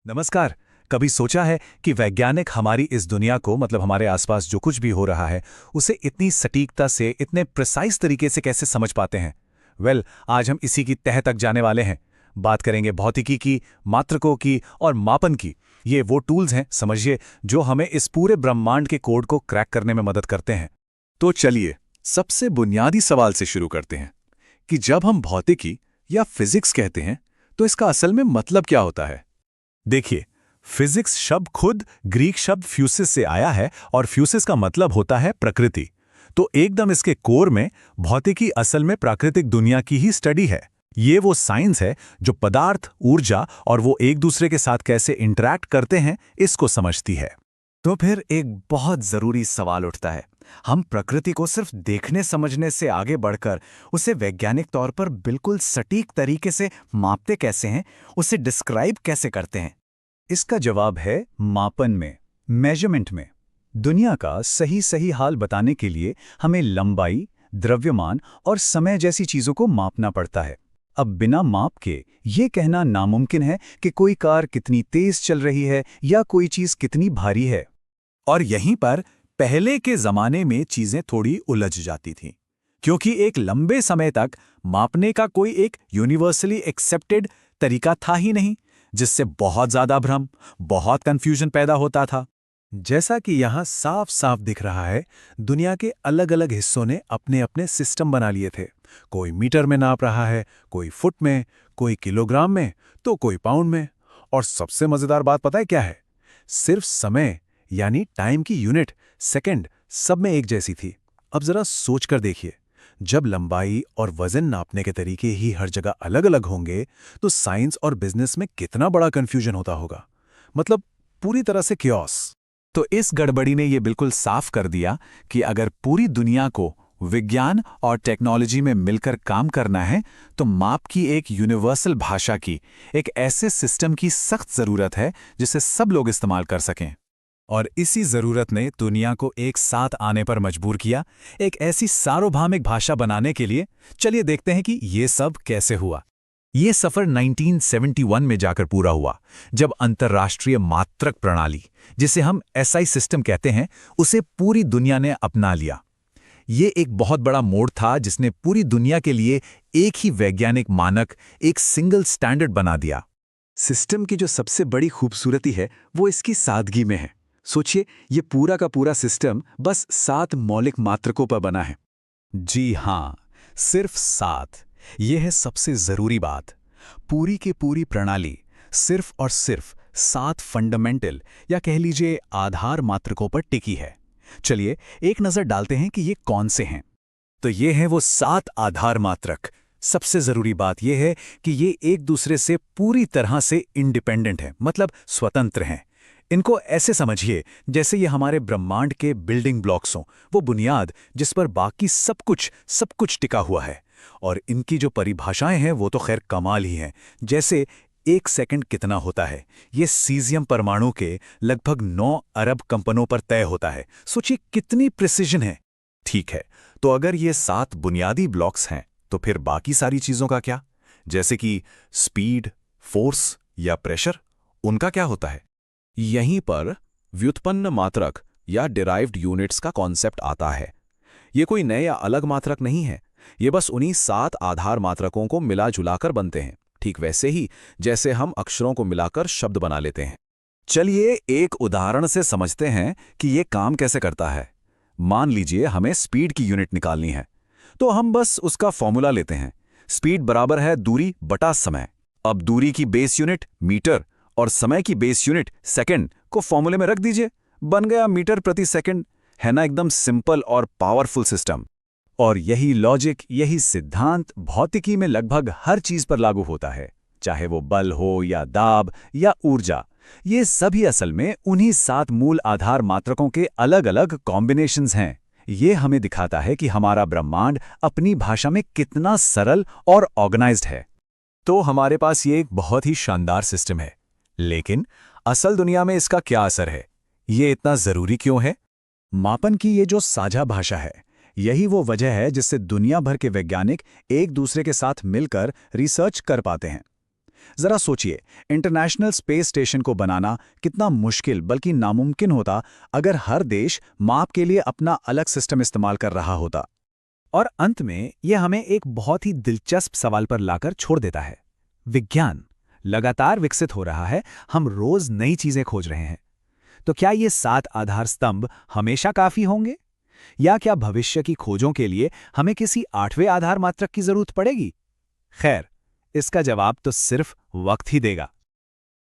नमस्कार। कभी सोचा है कि वैज्ञानिक हमारी इस दुनिया को मतलब हमारे आसपास जो कुछ भी हो रहा है उसे इतनी सटीकता से इतने प्रिसाइज तरीके से कैसे समझ पाते हैं? आज हम इसी की तह तक जाने वाले हैं। बात करेंगे भौतिकी की, मात्रकों की और मापन की। ये वो टूल्स हैं, समझिए, जो हमें इस पूरे ब्रह्मांड के कोड को क्रैक करने में मदद करते हैं। तो चलिए सबसे बुनियादी सवाल से शुरू करते हैं कि जब हम भौतिकी या फिजिक्स कहते हैं तो इसका असल में मतलब क्या होता है? देखिए, फिजिक्स शब्द खुद ग्रीक शब्द फ्यूसिस से आया है और फ्यूसिस का मतलब होता है प्रकृति। तो एकदम इसके कोर में भौतिकी असल में प्राकृतिक दुनिया की ही स्टडी है। ये वो साइंस है जो पदार्थ, ऊर्जा और वो एक दूसरे के साथ कैसे इंटरैक्ट करते हैं इसको समझती है। तो फिर एक बहुत जरूरी सवाल उठता है, हम प्रकृति को सिर्फ देखने समझने से आगे बढ़कर उसे वैज्ञानिक तौर पर बिल्कुल सटीक तरीके से मापते कैसे हैं, उसे डिस्क्राइब कैसे करते हैं? इसका जवाब है मापन में, मेजरमेंट में। दुनिया का सही सही हाल बताने के लिए हमें लंबाई, द्रव्यमान और समय जैसी चीजों को मापना पड़ता है। अब बिना माप के ये कहना नामुमकिन है कि कोई कार कितनी तेज चल रही है या कोई चीज कितनी भारी है। और यहीं पर पहले के जमाने में चीजें थोड़ी उलझ जाती थीं, क्योंकि एक लंबे समय तक मापने का कोई एक यूनिवर्सली एक्सेप्टेड तरीका था ही नहीं, जिससे बहुत ज्यादा भ्रम, बहुत कंफ्यूजन पैदा होता था। जैसा कि यहां साफ साफ दिख रहा है, दुनिया के अलग अलग हिस्सों ने अपने अपने सिस्टम बना लिए थे। कोई मीटर में नाप रहा है, कोई फुट में, कोई किलोग्राम में, तो कोई पाउंड में। और सबसे मजेदार बात पता है क्या है? सिर्फ समय यानी टाइम की यूनिट, सेकंड, सब में एक जैसी थी। अब जरा सोच कर देखिए, जब लंबाई और वजन नापने के तरीके ही हर जगह अलग अलग होंगे तो साइंस और बिजनेस में कितना बड़ा कंफ्यूजन होता होगा। मतलब पूरी तरह से क्योस। तो इस गड़बड़ी ने यह बिल्कुल साफ कर दिया कि अगर पूरी दुनिया को विज्ञान और टेक्नोलॉजी में मिलकर काम करना है तो माप की एक यूनिवर्सल भाषा की, एक ऐसे सिस्टम की सख्त जरूरत है जिसे सब लोग इस्तेमाल कर सकें। और इसी जरूरत ने दुनिया को एक साथ आने पर मजबूर किया, एक ऐसी सार्वभौमिक भाषा बनाने के लिए। चलिए देखते हैं कि ये सब कैसे हुआ। ये सफर 1971 में जाकर पूरा हुआ, जब अंतर्राष्ट्रीय मात्रक प्रणाली, जिसे हम एसआई सिस्टम कहते हैं, उसे पूरी दुनिया ने अपना लिया। ये एक बहुत बड़ा मोड़ था जिसने पूरी दुनिया के लिए एक ही वैज्ञानिक मानक, एक सिंगल स्टैंडर्ड बना दिया। सिस्टम की जो सबसे बड़ी खूबसूरती है वो इसकी सादगी में है। सोचिए, ये पूरा का पूरा सिस्टम बस 7 मौलिक मात्रकों पर बना है। जी हां, सिर्फ 7। यह है सबसे जरूरी बात। पूरी की पूरी प्रणाली सिर्फ और सिर्फ 7 फंडामेंटल या कह लीजिए आधार मात्रकों पर टिकी है। चलिए एक नजर डालते हैं कि ये कौन से हैं। तो ये हैं वो 7 आधार मात्रक। सबसे जरूरी बात यह है कि ये एक दूसरे से पूरी तरह से इंडिपेंडेंट हैं, मतलब स्वतंत्र हैं। इनको ऐसे समझिए जैसे ये हमारे ब्रह्मांड के बिल्डिंग ब्लॉक्स हों, वो बुनियाद जिस पर बाकी सब कुछ टिका हुआ है। और इनकी जो परिभाषाएं हैं वो तो खैर कमाल ही हैं। जैसे 1 सेकंड कितना होता है, ये सीजियम परमाणु के लगभग 9 अरब कंपनों पर तय होता है। सोचिए कितनी प्रिसिजन है। ठीक है, तो अगर ये 7 बुनियादी ब्लॉक्स हैं तो फिर बाकी सारी चीजों का क्या? जैसे कि स्पीड, फोर्स या प्रेशर, उनका क्या होता है? यहीं पर व्युत्पन्न मात्रक या डिराइव्ड यूनिट्स का कॉन्सेप्ट आता है। ये कोई नए या अलग मात्रक नहीं है, ये बस उन्हीं 7 आधार मात्रकों को मिला जुलाकर बनते हैं, ठीक वैसे ही जैसे हम अक्षरों को मिलाकर शब्द बना लेते हैं। चलिए एक उदाहरण से समझते हैं कि ये काम कैसे करता है। मान लीजिए हमें स्पीड की यूनिट निकालनी है, तो हम बस उसका फॉर्मूला लेते हैं। स्पीड बराबर है दूरी बटा समय। अब दूरी की बेस यूनिट मीटर और समय की बेस यूनिट सेकंड को फॉर्मूले में रख दीजिए, बन गया मीटर प्रति सेकंड। है ना एकदम सिंपल और पावरफुल सिस्टम। और यही लॉजिक, यही सिद्धांत भौतिकी में लगभग हर चीज पर लागू होता है, चाहे वो बल हो या दाब या ऊर्जा। ये सभी असल में उन्हीं 7 मूल आधार मात्रकों के अलग अलग कॉम्बिनेशंस हैं। ये हमें दिखाता है कि हमारा ब्रह्मांड अपनी भाषा में कितना सरल और ऑर्गेनाइज्ड है। तो हमारे पास ये एक बहुत ही शानदार सिस्टम है, लेकिन असल दुनिया में इसका क्या असर है? ये इतना जरूरी क्यों है? मापन की ये जो साझा भाषा है, यही वो वजह है जिससे दुनिया भर के वैज्ञानिक एक दूसरे के साथ मिलकर रिसर्च कर पाते हैं। जरा सोचिए, इंटरनेशनल स्पेस स्टेशन को बनाना कितना मुश्किल बल्कि नामुमकिन होता अगर हर देश माप के लिए अपना अलग सिस्टम इस्तेमाल कर रहा होता। और अंत में यह हमें एक बहुत ही दिलचस्प सवाल पर लाकर छोड़ देता है। विज्ञान लगातार विकसित हो रहा है, हम रोज नई चीजें खोज रहे हैं। तो क्या ये 7 आधार स्तंभ हमेशा काफी होंगे, या क्या भविष्य की खोजों के लिए हमें किसी 8वें आधार मात्रक की जरूरत पड़ेगी? खैर, इसका जवाब तो सिर्फ वक्त ही देगा।